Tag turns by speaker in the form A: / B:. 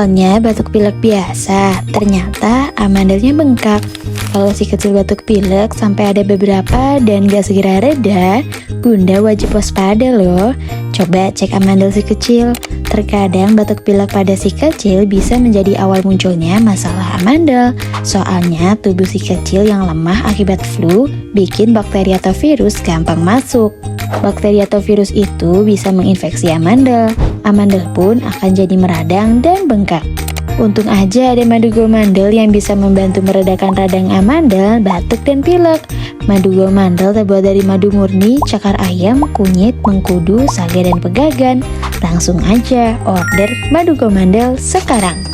A: Awalnya batuk pilek biasa, ternyata amandelnya bengkak. Kalau si kecil batuk pilek sampai ada beberapa dan gak segera reda, Bunda wajib waspada loh. Coba cek amandel si kecil. Terkadang batuk pilek pada si kecil bisa menjadi awal munculnya masalah amandel. Soalnya tubuh si kecil yang lemah akibat flu bikin bakteri atau virus gampang masuk. Bakteri atau virus itu bisa menginfeksi amandel. Amandel pun akan jadi meradang dan bengkak. Untung aja ada madu gomandel yang bisa membantu meredakan radang amandel, batuk, dan pilek. Madu gomandel terbuat dari madu murni, cakar ayam, kunyit, mengkudu, saga, dan pegagan. Langsung aja order madu gomandel sekarang.